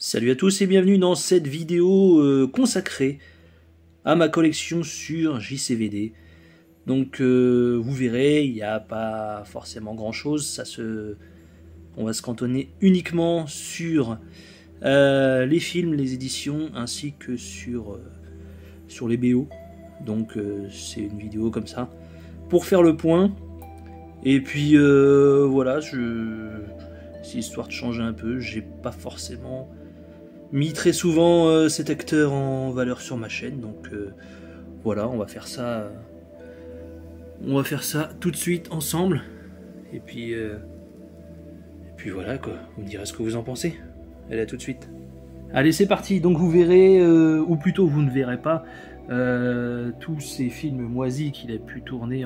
Salut à tous et bienvenue dans cette vidéo consacrée à ma collection sur JCVD. Donc vous verrez, il n'y a pas forcément grand chose, on va se cantonner uniquement sur les films, les éditions ainsi que sur les BO. Donc c'est une vidéo comme ça pour faire le point. Et puis voilà, c'est histoire de changer un peu, j'ai pas forcément mis très souvent cet acteur en valeur sur ma chaîne, donc voilà, on va faire ça tout de suite ensemble, et puis voilà quoi, vous me direz ce que vous en pensez. Allez, à tout de suite. Allez, c'est parti. Donc vous verrez, ou plutôt vous ne verrez pas, tous ces films moisis qu'il a pu tourner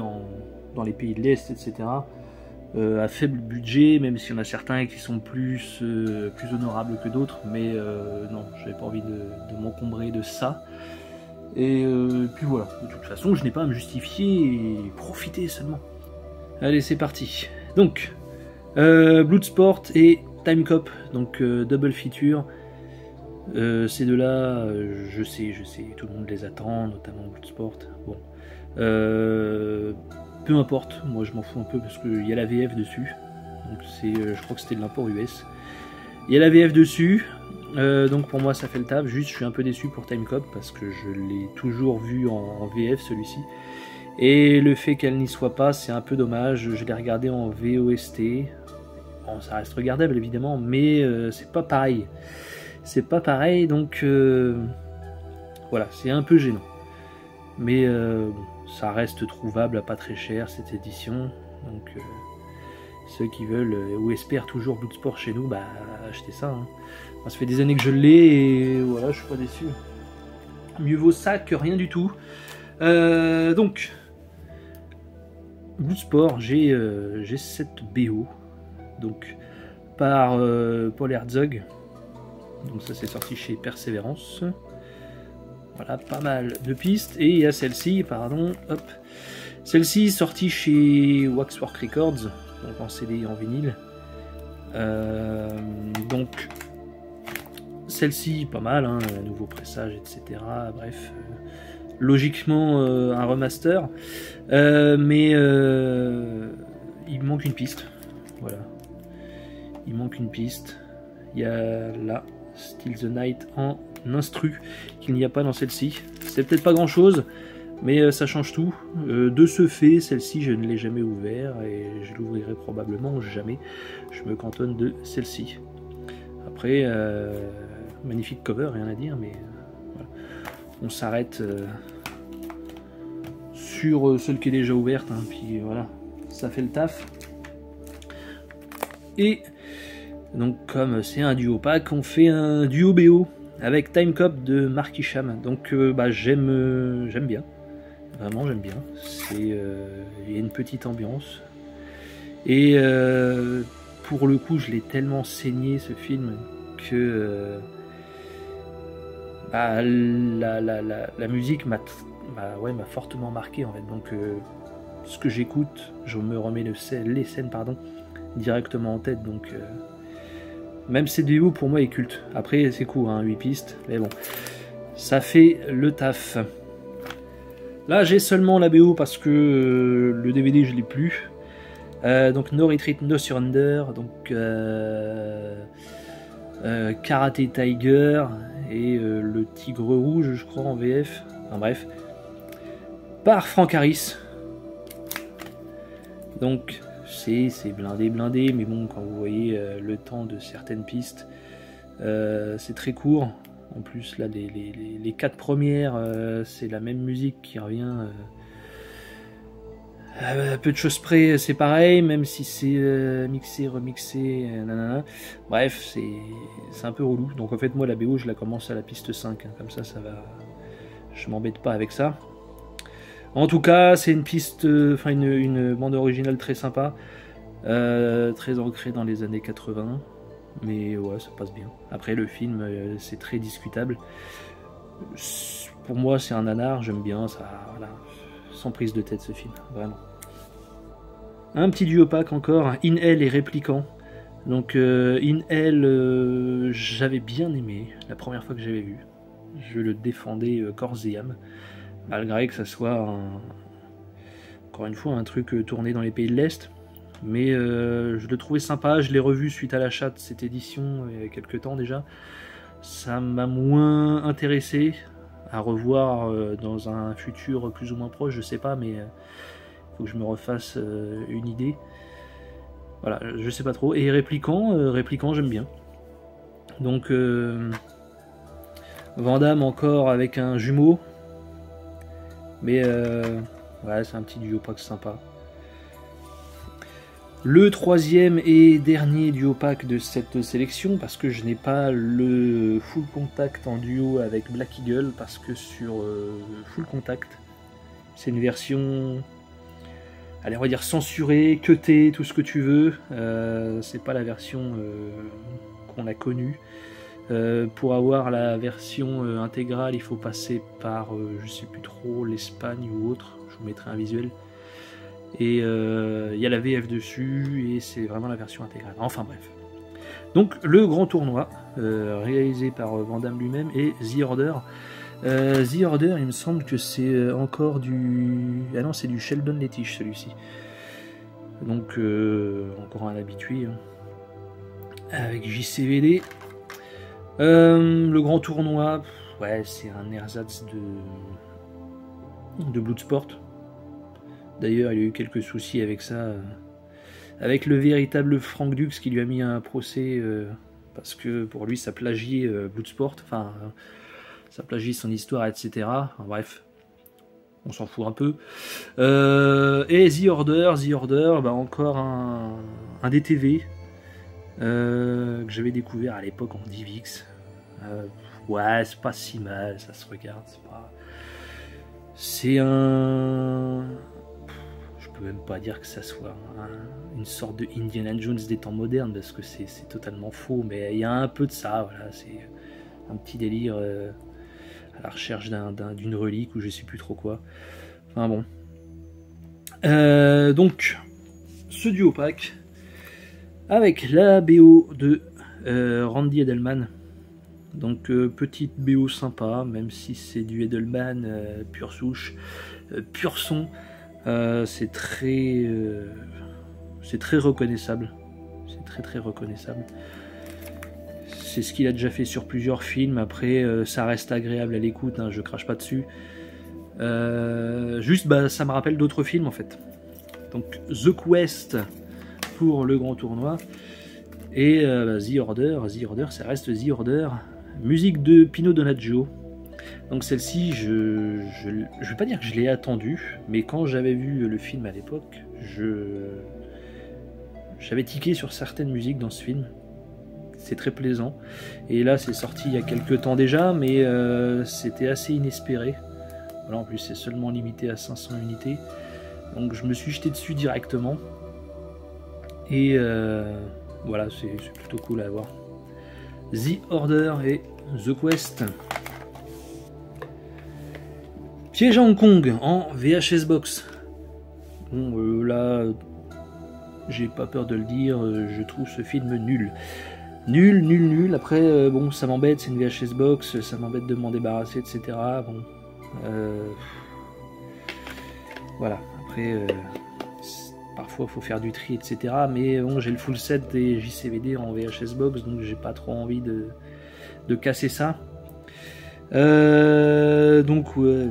dans les pays de l'Est, etc. À faible budget, même s'il y en a certains qui sont plus honorables que d'autres, mais non, j'avais pas envie de m'encombrer de ça. Et puis voilà, de toute façon, je n'ai pas à me justifier et profiter seulement. Allez, c'est parti. Donc, Bloodsport et Time Cop, donc double feature. Ces deux-là, je sais, tout le monde les attend, notamment Bloodsport. Bon. Peu importe, moi je m'en fous un peu parce qu'il y a la VF dessus. Donc je crois que c'était de l'import US. Il y a la VF dessus, donc pour moi ça fait le taf. Juste je suis un peu déçu pour Time Cop parce que je l'ai toujours vu en VF celui-ci. Et le fait qu'elle n'y soit pas, c'est un peu dommage. Je l'ai regardé en VOST. Bon, ça reste regardable évidemment, mais c'est pas pareil. C'est pas pareil, donc voilà, c'est un peu gênant. Mais ça reste trouvable à pas très cher cette édition, donc ceux qui veulent ou espèrent toujours Bloodsport chez nous, bah achetez ça. Hein. Moi, ça fait des années que je l'ai et voilà, je suis pas déçu. Mieux vaut ça que rien du tout. Donc Bloodsport, j'ai cette BO, donc par Paul Herzog. Donc ça c'est sorti chez Persévérance. Voilà, pas mal de pistes. Et il y a celle-ci, pardon, hop. Celle-ci sortie chez Waxwork Records, donc en CD et en vinyle. Donc, celle-ci, pas mal, hein, nouveau pressage, etc. Bref, logiquement, un remaster. Mais il manque une piste. Voilà. Il manque une piste. Il y a là, Still the Night en instru qu'il n'y a pas dans celle-ci. C'est peut-être pas grand chose, mais ça change tout. De ce fait, celle-ci je ne l'ai jamais ouvert et je l'ouvrirai probablement jamais. Je me cantonne de celle-ci. Après, magnifique cover, rien à dire, mais voilà. On s'arrête sur celle qui est déjà ouverte, hein, puis voilà, ça fait le taf. Et donc comme c'est un duo pack, on fait un duo BO avec Time Cop de Mark Isham. Donc bah, j'aime bien, vraiment j'aime bien. Il y a une petite ambiance. Et pour le coup je l'ai tellement saigné ce film que bah, la musique m'a fortement marqué en fait. Donc ce que j'écoute, je me remets les scènes directement en tête. Donc même cette vidéo pour moi est culte. Après c'est court, hein, 8 pistes, mais bon, ça fait le taf. Là j'ai seulement la BO parce que le DVD je l'ai plus. Donc No Retreat, No Surrender, donc Karate Tiger et le Tigre Rouge je crois en VF. Enfin bref. Par Frank Harris. Donc c'est blindé, mais bon, quand vous voyez le temps de certaines pistes, c'est très court. En plus, là, les 4 premières, c'est la même musique qui revient. Peu de choses près, c'est pareil, même si c'est mixé, remixé, nanana. Bref, c'est un peu relou. Donc en fait, moi, la BO, je la commence à la piste 5. Hein, comme ça va. Je m'embête pas avec ça. En tout cas, c'est une piste, une bande originale très sympa, très ancrée dans les années 80, mais ouais, ça passe bien. Après, le film, c'est très discutable. Pour moi, c'est un nanar, j'aime bien, ça, voilà, sans prise de tête ce film, vraiment. Un petit duo pack encore, In Hell et Répliquant, Donc In Hell, j'avais bien aimé la première fois que j'avais vu. Je le défendais corps et âme, malgré que ça soit encore une fois un truc tourné dans les pays de l'Est. Mais je le trouvais sympa, je l'ai revu suite à l'achat de cette édition il y a quelques temps déjà. Ça m'a moins intéressé à revoir dans un futur plus ou moins proche, je sais pas, mais faut que je me refasse une idée. Voilà, je sais pas trop. Et Répliquant, j'aime bien. Donc Van Damme encore avec un jumeau. Mais ouais, c'est un petit duo-pack sympa. Le troisième et dernier duo-pack de cette sélection, parce que je n'ai pas le Full Contact en duo avec Black Eagle, parce que sur Full Contact, c'est une version, allez, on va dire censurée, cutée, tout ce que tu veux. C'est pas la version qu'on a connue. Pour avoir la version intégrale, il faut passer par, je sais plus trop, l'Espagne ou autre. Je vous mettrai un visuel. Et il y a la VF dessus, et c'est vraiment la version intégrale. Enfin bref. Donc le grand tournoi, réalisé par Van Damme lui-même, et The Order. The Order, il me semble que c'est encore du... Ah non, c'est du Sheldon Lettich, celui-ci. Donc encore un habitué. Hein. Avec JCVD. Le grand tournoi, ouais, c'est un ersatz de Bloodsport. D'ailleurs, il y a eu quelques soucis avec ça, avec le véritable Frank Dux qui lui a mis un procès parce que pour lui ça plagiait Bloodsport, enfin ça plagie son histoire, etc. Enfin, bref, on s'en fout un peu. Et The Order, bah, encore un DTV que j'avais découvert à l'époque en DivX. Ouais, c'est pas si mal, ça se regarde, c'est un... Je peux même pas dire que ça soit une sorte de Indiana Jones des temps modernes, parce que c'est totalement faux, mais il y a un peu de ça, voilà, c'est un petit délire à la recherche d'une relique ou je sais plus trop quoi. Enfin bon. Donc, ce duo pack avec la BO de Randy Edelman. Donc petite BO sympa, même si c'est du Edelman pure souche, pur son. C'est très reconnaissable. C'est très reconnaissable. C'est ce qu'il a déjà fait sur plusieurs films. Après, ça reste agréable à l'écoute, hein, je crache pas dessus. Juste, bah, ça me rappelle d'autres films en fait. Donc, The Quest pour le grand tournoi. Et The Order, ça reste The Order. Musique de Pino Donaggio. Donc celle-ci, je vais pas dire que je l'ai attendue, mais quand j'avais vu le film à l'époque, j'avais tiqué sur certaines musiques dans ce film. C'est très plaisant. Et là, c'est sorti il y a quelques temps déjà, mais c'était assez inespéré. Voilà, en plus, c'est seulement limité à 500 unités. Donc je me suis jeté dessus directement. Et voilà, c'est plutôt cool à voir. The Order et The Quest. Piège à Hong Kong en VHS Box. Bon, là, j'ai pas peur de le dire, je trouve ce film nul. Nul. Après, bon, ça m'embête, c'est une VHS Box, ça m'embête de m'en débarrasser, etc. Bon, voilà. Après, parfois, il faut faire du tri, etc. Mais bon, j'ai le full set des JCVD en VHS Box, donc j'ai pas trop envie de casser ça. Donc ouais,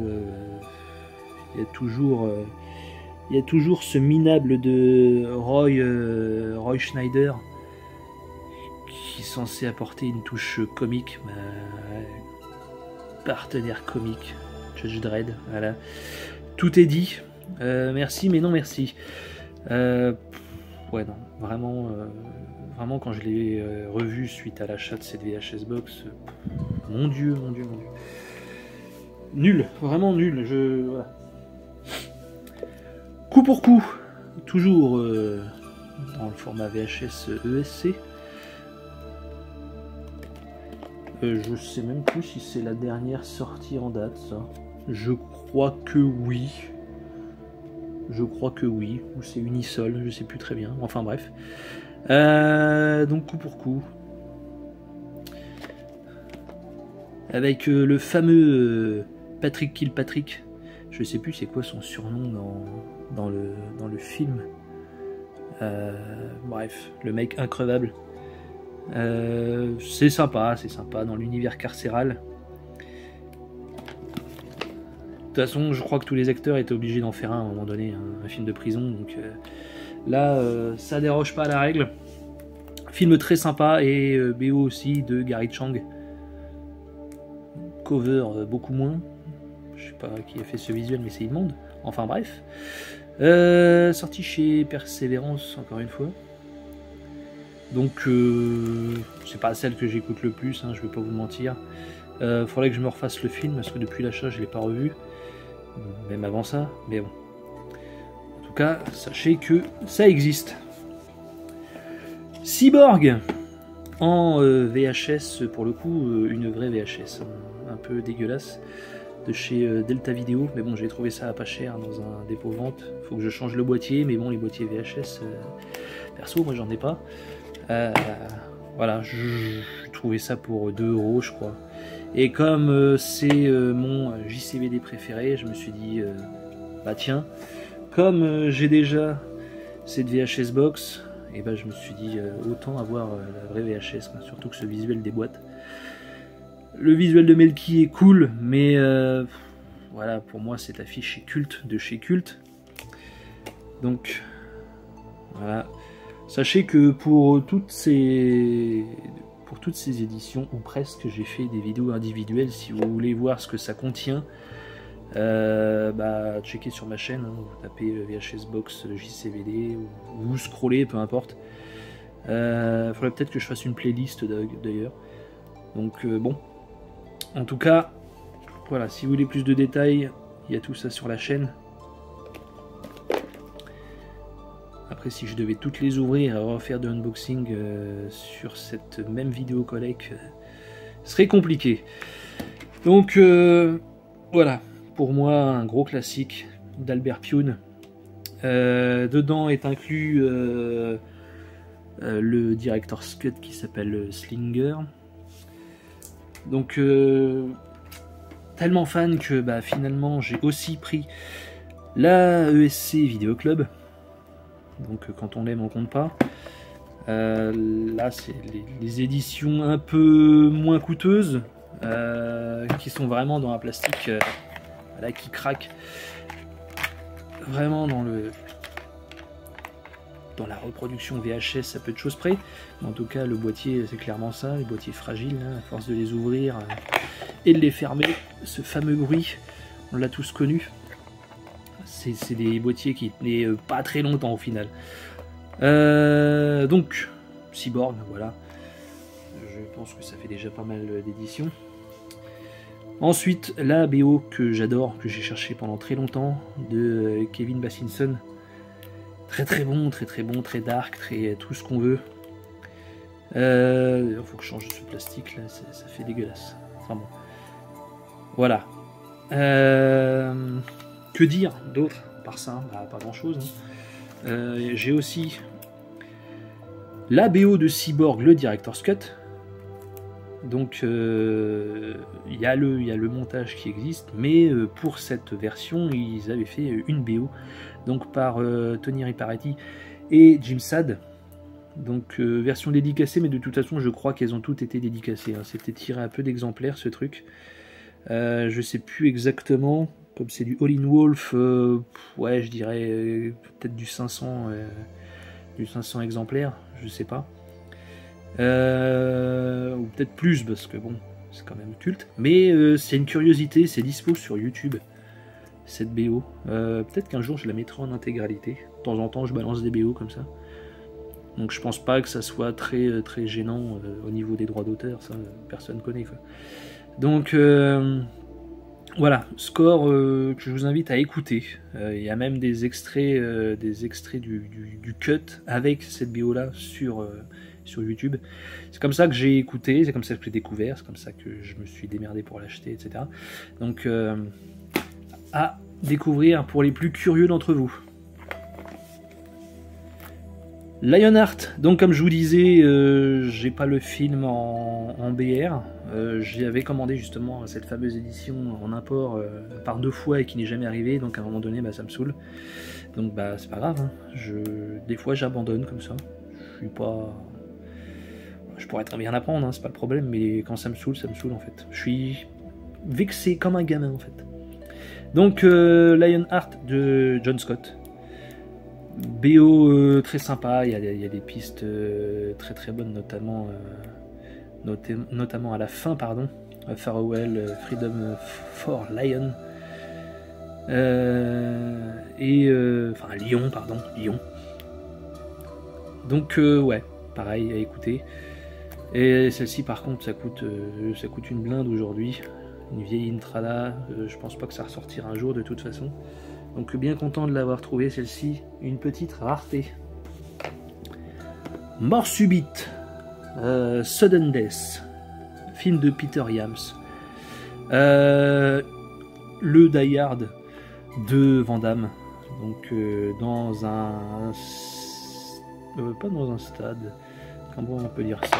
il y a toujours ce minable de Roy Schneider qui est censé apporter une touche comique, partenaire comique, Judge Dredd, voilà, tout est dit. Merci mais non merci. Ouais non, vraiment quand je l'ai revu suite à l'achat de cette VHS Box, mon dieu. Nul, vraiment nul. Voilà. Coup pour coup, toujours dans le format VHS ESC. Je sais même plus si c'est la dernière sortie en date, ça. Je crois que oui. Ou c'est Unisol, je sais plus très bien. Enfin bref. Donc coup pour coup. Avec le fameux Patrick Kilpatrick. Je sais plus c'est quoi son surnom dans le film. Bref, le mec increvable. C'est sympa dans l'univers carcéral. De toute façon, je crois que tous les acteurs étaient obligés d'en faire un à un moment donné, un film de prison. Donc là, ça déroge pas à la règle. Film très sympa et BO aussi de Gary Chang. Cover beaucoup moins. Je sais pas qui a fait ce visuel, mais c'est immonde. Enfin bref. Sorti chez Persévérance, encore une fois. Donc, c'est pas celle que j'écoute le plus, hein, je vais pas vous mentir. Faudrait que je me refasse le film, parce que depuis l'achat, je l'ai pas revu. Même avant ça, mais bon. En tout cas, sachez que ça existe. Cyborg en VHS, pour le coup, une vraie VHS, un peu dégueulasse, de chez Delta Video, mais bon, j'ai trouvé ça à pas cher dans un dépôt vente. Faut que je change le boîtier, mais bon, les boîtiers VHS, perso, moi j'en ai pas. Voilà, je trouvais ça pour 2 €, je crois. Et comme c'est mon JCVD préféré, je me suis dit, bah tiens, comme j'ai déjà cette VHS box, et bah je me suis dit, autant avoir la vraie VHS, quoi. Surtout que ce visuel des boîtes. Le visuel de Melky est cool, mais voilà, pour moi cette affiche est culte de chez Culte. Donc voilà. Sachez que pour toutes ces éditions, ou presque, j'ai fait des vidéos individuelles. Si vous voulez voir ce que ça contient, bah, checkez sur ma chaîne, hein, vous tapez VHS Box JCVD, ou vous scrollez, peu importe. Faudrait peut-être que je fasse une playlist d'ailleurs. Donc bon, en tout cas, voilà, si vous voulez plus de détails, il y a tout ça sur la chaîne. Après, si je devais toutes les ouvrir et refaire de unboxing sur cette même vidéo collecte, ce serait compliqué. Donc voilà, pour moi, un gros classique d'Albert Pyun. Dedans est inclus le Director's Cut qui s'appelle Slinger. Donc tellement fan que bah, finalement j'ai aussi pris la ESC Vidéo Club. Donc quand on l'aime on compte pas. Là c'est les éditions un peu moins coûteuses, qui sont vraiment dans un plastique là, qui craque vraiment dans la reproduction VHS à peu de choses près. Mais en tout cas le boîtier c'est clairement ça, les boîtiers fragiles, hein, à force de les ouvrir et de les fermer, ce fameux bruit, on l'a tous connu. C'est des boîtiers qui tenaient pas très longtemps au final. Donc, Cyborg, voilà. Je pense que ça fait déjà pas mal d'éditions. Ensuite, la BO que j'adore, que j'ai cherché pendant très longtemps, de Kevin Bassinson. Très bon, très dark, très tout ce qu'on veut. Il faut que je change ce plastique là, ça fait dégueulasse. Enfin bon. Voilà. Que dire d'autre par ça? Bah, pas grand chose. Hein. J'ai aussi la BO de Cyborg, le Director's Cut. Donc il y a le montage qui existe, mais pour cette version, ils avaient fait une BO donc par Tony Riparetti et Jim Sad. Donc version dédicacée, mais de toute façon, je crois qu'elles ont toutes été dédicacées. Hein. C'était tiré à peu d'exemplaires ce truc. Je sais plus exactement. Comme c'est du All-in Wolf, ouais, je dirais peut-être du 500 exemplaires, je sais pas. Ou peut-être plus, parce que bon, c'est quand même culte. Mais c'est une curiosité, c'est dispo sur YouTube, cette BO. Peut-être qu'un jour je la mettrai en intégralité. De temps en temps, je balance des BO comme ça. Donc je pense pas que ça soit très gênant au niveau des droits d'auteur, ça personne connaît, quoi. Donc voilà, score que je vous invite à écouter. Il y a même des extraits du cut avec cette BO là sur YouTube. C'est comme ça que j'ai écouté, c'est comme ça que j'ai découvert, c'est comme ça que je me suis démerdé pour l'acheter, etc. Donc à découvrir pour les plus curieux d'entre vous. Lionheart, donc comme je vous disais, j'ai pas le film en BR. J'avais commandé justement cette fameuse édition en import par 2 fois et qui n'est jamais arrivée, donc à un moment donné bah, ça me saoule. Donc bah c'est pas grave, hein. Des fois j'abandonne comme ça. Je suis pas. Je pourrais très bien apprendre, hein, c'est pas le problème, mais quand ça me saoule en fait. Je suis vexé comme un gamin en fait. Donc Lionheart de John Scott. BO très sympa, il y a des pistes très très bonnes, notamment à la fin, pardon. Farewell, Freedom for Lion. Enfin Lyon, pardon, Lyon. Donc ouais, pareil à écouter. Et celle-ci par contre ça coûte une blinde aujourd'hui. Une vieille Intrada, je pense pas que ça ressortira un jour de toute façon. Donc bien content de l'avoir trouvé celle-ci, une petite rareté. Mort subite, Sudden Death, film de Peter Yams. Le Die Hard de Van Damme, donc dans un... pas dans un stade, comment on peut dire ça?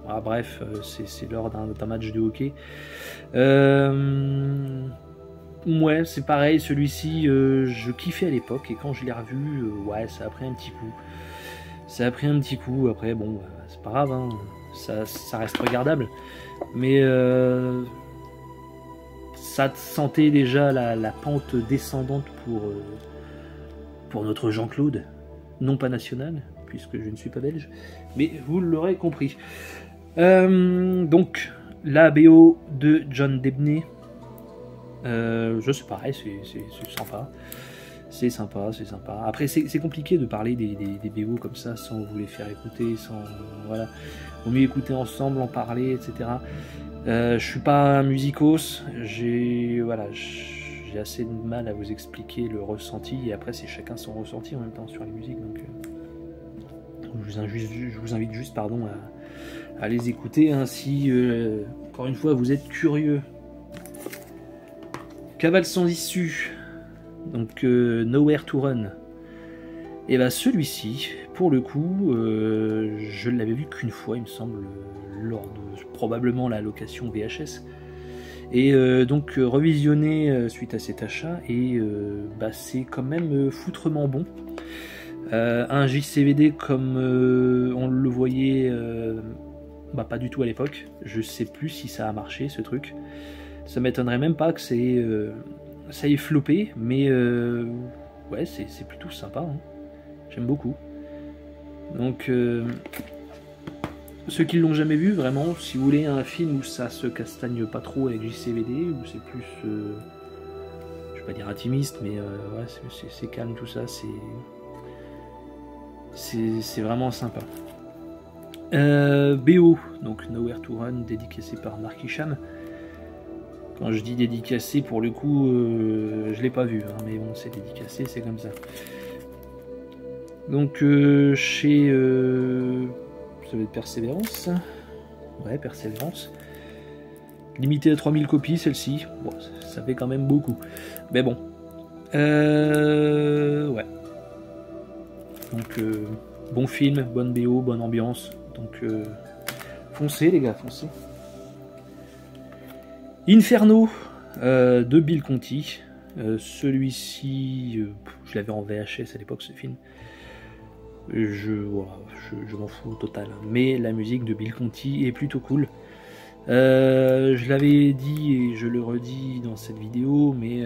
Ah, bref, c'est lors d'un match de hockey. Ouais, c'est pareil, celui-ci, je kiffais à l'époque, et quand je l'ai revu, ouais, ça a pris un petit coup. Ça a pris un petit coup, après, bon, c'est pas grave, hein, ça reste regardable. Mais ça sentait déjà la pente descendante pour notre Jean-Claude, non pas national, puisque je ne suis pas belge, mais vous l'aurez compris. Donc, la BO de John Debney. Je sais pareil, c'est sympa. C'est sympa. Après, c'est compliqué de parler des BO comme ça sans vous les faire écouter, sans. Voilà. Vaut mieux écouter ensemble, en parler, etc. Je suis pas un musicos, j'ai assez de mal à vous expliquer le ressenti, et après, c'est chacun son ressenti en même temps sur les musiques. Donc, je vous invite juste pardon, à les écouter, hein, si, encore une fois, vous êtes curieux. Cavale sans issue, donc Nowhere to Run. Et bah celui-ci, pour le coup, je ne l'avais vu qu'une fois, il me semble, lors de probablement la location VHS. Et donc revisionné suite à cet achat, et bah, c'est quand même foutrement bon. Un JCVD comme on le voyait, bah, pas du tout à l'époque. Je sais plus si ça a marché ce truc. Ça m'étonnerait même pas que ça ait floppé, mais ouais, c'est plutôt sympa, hein. J'aime beaucoup. Donc, ceux qui l'ont jamais vu, vraiment, si vous voulez un film où ça se castagne pas trop avec JCVD, où c'est plus, je vais pas dire intimiste, mais ouais, c'est calme tout ça, c'est vraiment sympa. BO, donc Nowhere to Run, dédicacé par Mark Isham. Quand je dis dédicacé, pour le coup, je l'ai pas vu, hein, mais bon, c'est dédicacé, c'est comme ça. Donc, chez... ça va être Persévérance. Ouais, Persévérance. Limité à 3000 copies, celle-ci. Bon, ça fait quand même beaucoup. Mais bon. Ouais. Donc, bon film, bonne BO, bonne ambiance. Donc, foncez, les gars, foncez. Inferno de Bill Conti. Celui-ci, je l'avais en VHS à l'époque, ce film. Je m'en fous au total. Mais la musique de Bill Conti est plutôt cool. Je l'avais dit et je le redis dans cette vidéo, mais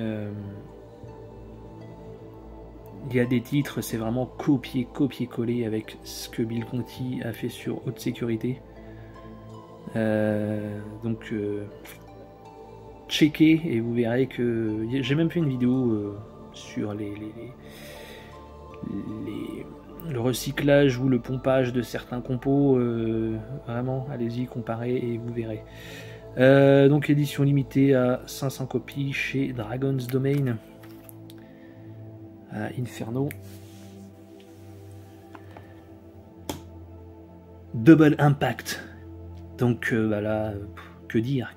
il y a des titres, c'est vraiment copier-coller avec ce que Bill Conti a fait sur Haute Sécurité. Donc... checker et vous verrez que j'ai même fait une vidéo sur le recyclage ou le pompage de certains compos. Vraiment, allez-y, comparez et vous verrez. Donc édition limitée à 500 copies chez Dragon's Domain. Inferno. Double Impact. Donc bah là, que dire.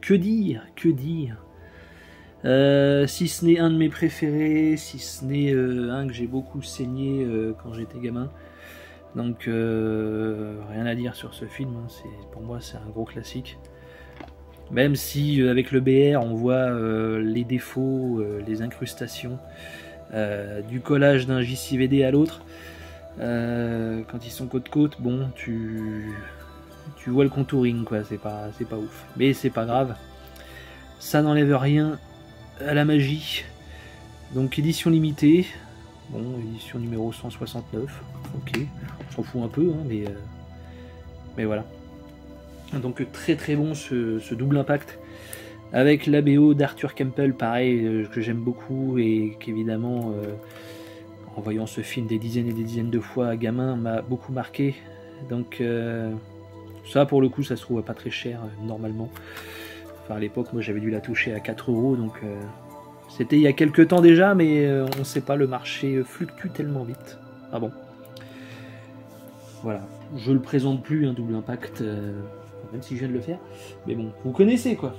Si ce n'est un de mes préférés, si ce n'est un que j'ai beaucoup saigné quand j'étais gamin. Donc rien à dire sur ce film, hein. Pour moi c'est un gros classique. Même si avec le BR on voit les défauts, les incrustations, du collage d'un JCVD à l'autre, quand ils sont côte-côte, bon tu vois le contouring quoi, c'est pas ouf. Mais c'est pas grave, ça n'enlève rien à la magie. Donc édition limitée, bon édition numéro 169, ok, on s'en fout un peu, hein, mais voilà. Donc très très bon ce double impact avec la BO d'Arthur Campbell, pareil, que j'aime beaucoup et qu'évidemment en voyant ce film des dizaines et des dizaines de fois gamin m'a beaucoup marqué. Donc ça pour le coup ça se trouve pas très cher normalement. Enfin à l'époque moi j'avais dû la toucher à 4 €, donc c'était il y a quelques temps déjà, mais on sait pas, le marché fluctue tellement vite. Ah bon. Voilà, je le présente plus un double impact, même si je viens de le faire, mais bon, vous connaissez quoi.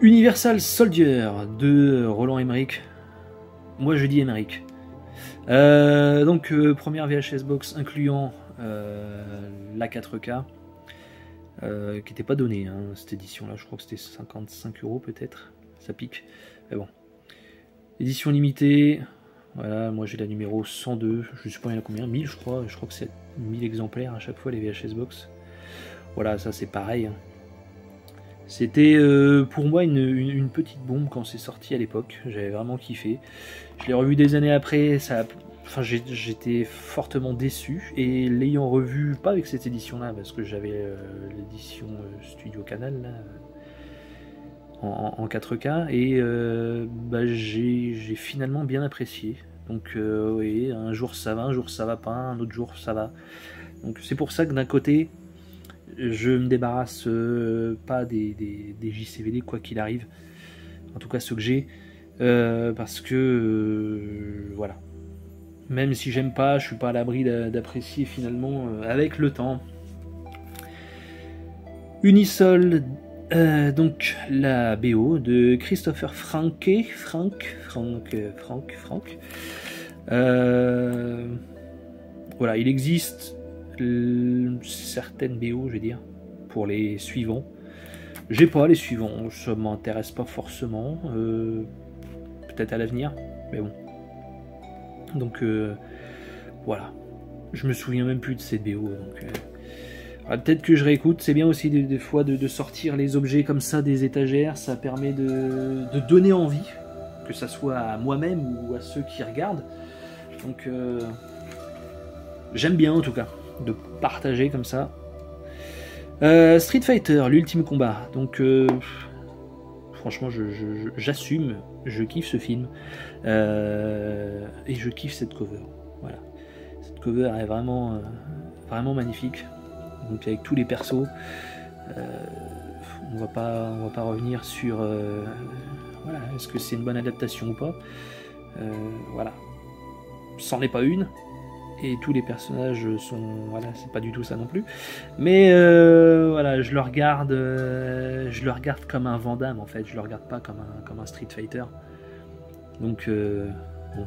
Universal Soldier de Roland Emmerich. Moi je dis Emmerich. Donc première VHS box incluant la 4K, qui n'était pas donnée hein, cette édition là, je crois que c'était 55 € peut-être, ça pique, mais bon. Édition limitée, voilà, moi j'ai la numéro 102, je sais pas il y en a combien, 1000 je crois que c'est 1000 exemplaires à chaque fois les VHS box. Voilà, ça c'est pareil. C'était pour moi une petite bombe quand c'est sorti à l'époque, j'avais vraiment kiffé. Je l'ai revu des années après, enfin, j'étais fortement déçu, et l'ayant revu, pas avec cette édition là, parce que j'avais l'édition Studio Canal là, en 4K, et bah, j'ai finalement bien apprécié. Donc oui, un jour ça va pas, un autre jour ça va. Donc c'est pour ça que d'un côté, je me débarrasse pas des JCVD quoi qu'il arrive, en tout cas ceux que j'ai, parce que voilà, même si j'aime pas, je suis pas à l'abri d'apprécier finalement avec le temps. Unisol, donc la BO de Christopher Frank. Voilà, il existe certaines BO, je vais dire, pour les suivants. J'ai pas les suivants, ça m'intéresse pas forcément, peut-être à l'avenir, mais bon. Donc voilà, je me souviens même plus de cette BO, donc peut-être que je réécoute. C'est bien aussi des fois de sortir les objets comme ça des étagères, ça permet de donner envie, que ça soit à moi-même ou à ceux qui regardent. Donc j'aime bien en tout cas de partager comme ça. Street Fighter, l'ultime combat. Donc franchement j'assume, je kiffe ce film, et je kiffe cette cover. Voilà, cette cover est vraiment vraiment magnifique. Donc avec tous les persos, on va pas revenir sur voilà, est-ce que c'est une bonne adaptation ou pas. Voilà, c'en est pas une. Et tous les personnages sont, voilà, c'est pas du tout ça non plus, mais voilà, je le regarde comme un Van Damme en fait, je le regarde pas comme un Street Fighter. Donc bon,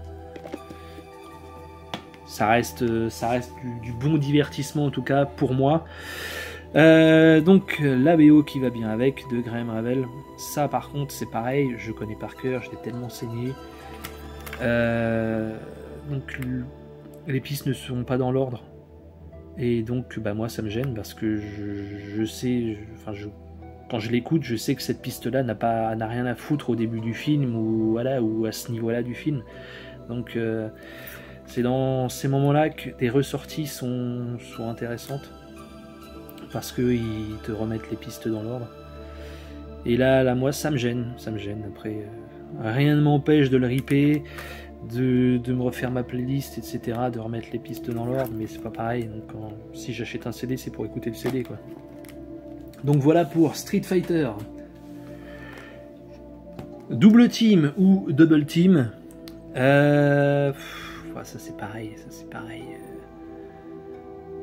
ça reste du bon divertissement en tout cas pour moi. Donc la BO qui va bien avec, de Graham Ravel, ça par contre c'est pareil, je connais par cœur, je l'ai tellement saigné. Donc les pistes ne sont pas dans l'ordre, et donc bah, moi ça me gêne parce que je sais, quand je l'écoute, je sais que cette piste-là n'a rien à foutre au début du film, ou voilà, ou à ce niveau-là du film. Donc c'est dans ces moments-là que des ressorties sont intéressantes, parce qu'ils te remettent les pistes dans l'ordre. Et là moi ça me gêne. Après rien ne m'empêche de le ripper, de me refaire ma playlist, etc., de remettre les pistes dans l'ordre, mais c'est pas pareil. Donc si j'achète un CD, c'est pour écouter le CD quoi. Donc voilà pour Street Fighter. Double team ou double team, ça c'est pareil,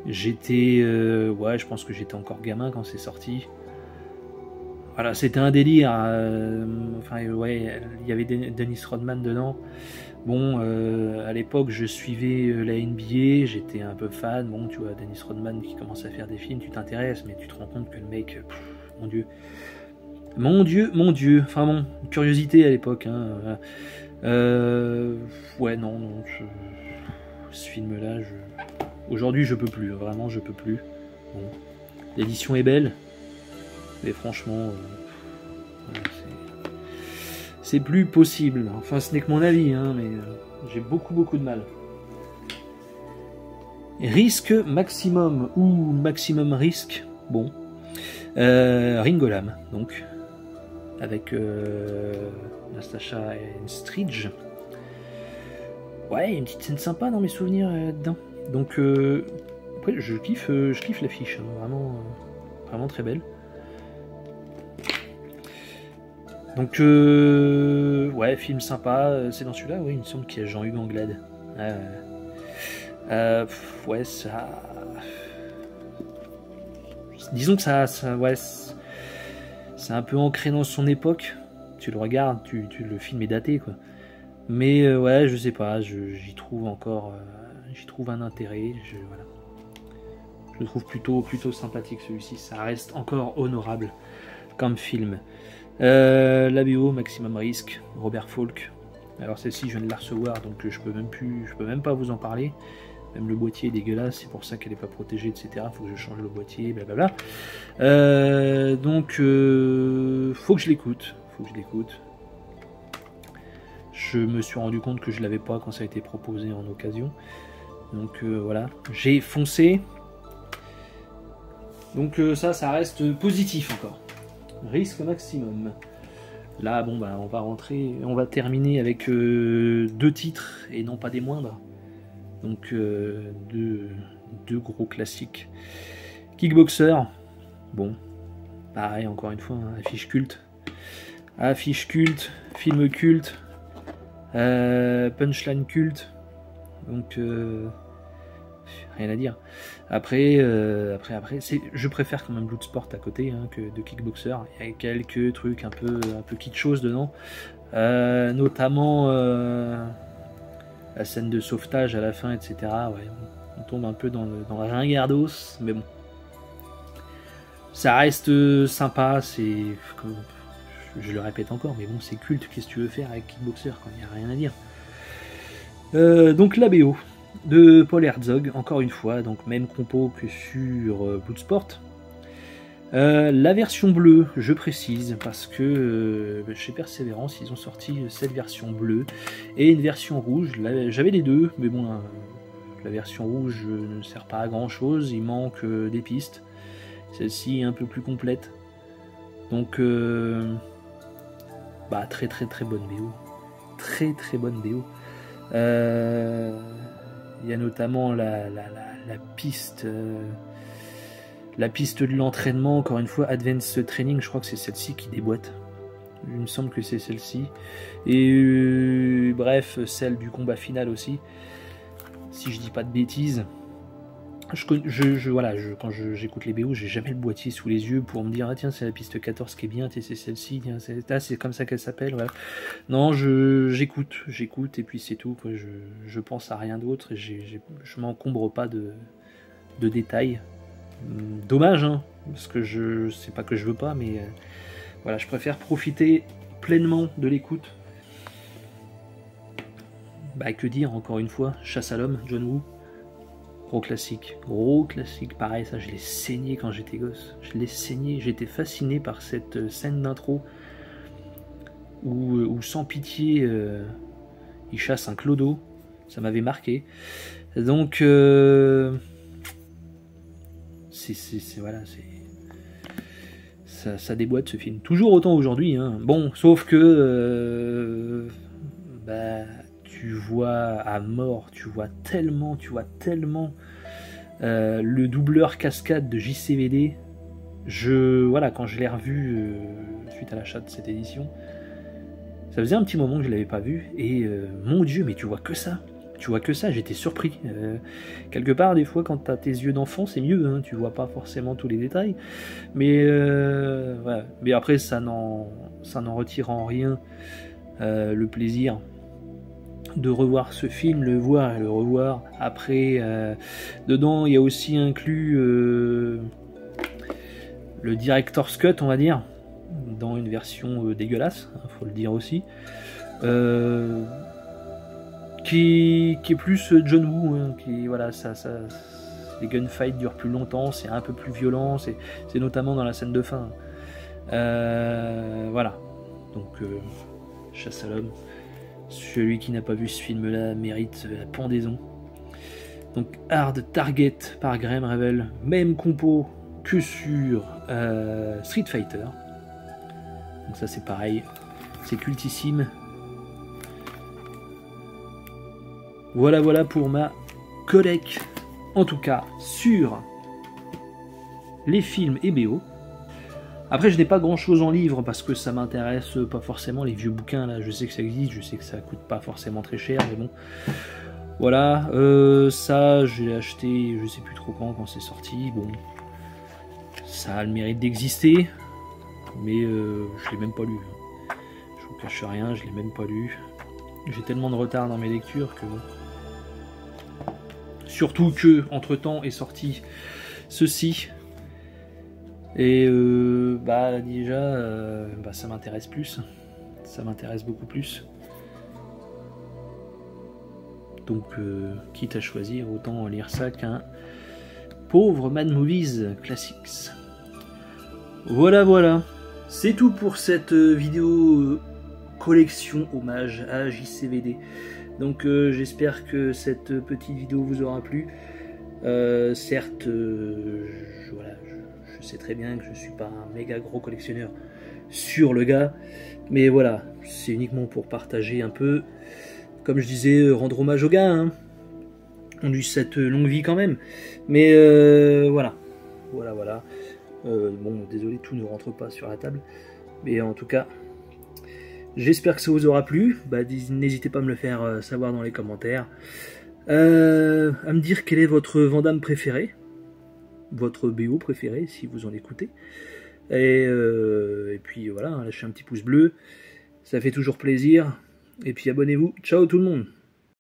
j'étais ouais, je pense que j'étais encore gamin quand c'est sorti. voilà, c'était un délire. Enfin, ouais, il y avait Dennis Rodman dedans. Bon, à l'époque, je suivais la NBA, j'étais un peu fan. Bon, tu vois, Dennis Rodman qui commence à faire des films, tu t'intéresses, mais tu te rends compte que le mec, mon Dieu. Mon Dieu, mon Dieu. Enfin bon, curiosité à l'époque. Hein, voilà. Ouais, non, non. Ce film-là, aujourd'hui, je peux plus. Vraiment, je peux plus. Bon. L'édition est belle, mais franchement, voilà, c'est plus possible. Enfin, ce n'est que mon avis, hein, mais j'ai beaucoup de mal. Risque maximum ou maximum risque, bon. Ringolam, donc, avec Nastacha Henstridge. Ouais, il y a une petite scène sympa dans mes souvenirs dedans. Donc, après, je kiffe l'affiche, hein, vraiment très belle. Donc, ouais, film sympa. C'est dans celui-là, oui, il me semble qu'il y a Jean-Hugues Anglade. Ouais, ça. Disons que ça ouais, c'est un peu ancré dans son époque. Tu le regardes, le film est daté, quoi. Mais ouais, je sais pas, j'y trouve encore, j'y trouve un intérêt. Voilà. Je le trouve plutôt sympathique celui-ci. Ça reste encore honorable comme film. La BO, Maximum Risk, Robert Falk. Alors celle-ci, je viens de la recevoir, donc je peux même pas vous en parler. Même le boîtier est dégueulasse, c'est pour ça qu'elle n'est pas protégée, etc. Faut que je change le boîtier, blablabla. Donc, faut que je l'écoute. Je me suis rendu compte que je l'avais pas quand ça a été proposé en occasion. Donc voilà, j'ai foncé. Donc ça reste positif encore. Risque maximum. Là, bon, bah, on va terminer avec 2 titres et non pas des moindres. Donc, deux gros classiques. Kickboxer, bon, pareil, encore une fois, hein, affiche culte, film culte, punchline culte, donc rien à dire. Après, je préfère quand même Bloodsport à côté, hein, que de Kickboxer. Il y a quelques trucs un peu kitschos dedans, notamment la scène de sauvetage à la fin, etc. Ouais, on tombe un peu dans la ringardos, mais bon. Ça reste sympa, je le répète encore, mais bon, c'est culte, qu'est-ce que tu veux faire avec Kickboxer, quand il n'y a rien à dire. Donc la BO de Paul Herzog, encore une fois, donc même compo que sur Bloodsport. La version bleue, je précise, parce que chez Persévérance, ils ont sorti cette version bleue et une version rouge. J'avais les deux, mais bon, la version rouge ne sert pas à grand chose, il manque des pistes. Celle-ci est un peu plus complète. Donc, bah, très bonne BO. Très bonne BO. Il y a notamment la piste. La piste de l'entraînement, encore une fois, Advanced Training, je crois que c'est celle-ci qui déboîte. Il me semble que c'est celle-ci. Et bref, celle du combat final aussi. Si je dis pas de bêtises. Voilà, quand j'écoute les BO, j'ai jamais le boîtier sous les yeux pour me dire ah tiens c'est la piste 14 qui est bien, c'est celle-ci, c'est comme ça qu'elle s'appelle. Voilà. Non, j'écoute et puis c'est tout, quoi. Je pense à rien d'autre et je m'encombre pas de détails. Dommage, hein, parce que c'est pas que je veux pas, mais voilà, je préfère profiter pleinement de l'écoute. Bah que dire, encore une fois, Chasse à l'homme, John Woo. Gros classique, pareil, ça je l'ai saigné quand j'étais gosse, j'étais fasciné par cette scène d'intro où sans pitié il chasse un clodo, ça m'avait marqué. Donc voilà, ça déboîte ce film, toujours autant aujourd'hui, hein. Bon, sauf que bah tu vois à mort, tu vois tellement le doubleur cascade de JCVD. Voilà, quand je l'ai revu suite à l'achat de cette édition, ça faisait un petit moment que je l'avais pas vu et mon Dieu, mais tu vois que ça, j'étais surpris. Quelque part, des fois, quand tu as tes yeux d'enfant, c'est mieux, hein, tu vois pas forcément tous les détails, mais voilà. Mais après, ça n'en retire en rien le plaisir de revoir ce film, le voir et le revoir. Après, dedans, il y a aussi inclus le Director's Cut, on va dire, dans une version dégueulasse, faut le dire aussi, qui est plus John Woo, hein, qui voilà, les gunfights durent plus longtemps, c'est un peu plus violent, c'est notamment dans la scène de fin. Voilà, donc chasse à l'homme. Celui qui n'a pas vu ce film-là mérite la pendaison. Donc Hard Target par Graham Revel, même compo que sur Street Fighter. Donc ça c'est pareil, c'est cultissime. Voilà pour ma collègue, en tout cas sur les films et BO. Après, je n'ai pas grand chose en livre parce que ça m'intéresse pas forcément, les vieux bouquins là. Je sais que ça existe, je sais que ça coûte pas forcément très cher, mais bon. Voilà, ça j'ai acheté, je sais plus trop quand c'est sorti. Bon, ça a le mérite d'exister, mais je l'ai même pas lu. Je vous cache rien, je l'ai même pas lu. J'ai tellement de retard dans mes lectures que bon. Surtout que entre temps est sorti ceci. Et déjà, ça m'intéresse plus. Ça m'intéresse beaucoup plus. Donc, quitte à choisir, autant lire ça qu'un pauvre Mad Movies Classics. Voilà. C'est tout pour cette vidéo collection hommage à JCVD. Donc, j'espère que cette petite vidéo vous aura plu. Certes, je sais très bien que je ne suis pas un méga gros collectionneur sur le gars, mais voilà, c'est uniquement pour partager un peu, comme je disais, rendre hommage aux gars, hein. On a eu cette longue vie quand même, mais voilà. Bon, désolé, tout ne rentre pas sur la table, mais en tout cas, j'espère que ça vous aura plu. N'hésitez pas à me le faire savoir dans les commentaires, à me dire quel est votre Van Damme préféré, votre BO préféré si vous en écoutez, et puis voilà, lâchez un petit pouce bleu, ça fait toujours plaisir, et puis abonnez-vous. Ciao tout le monde.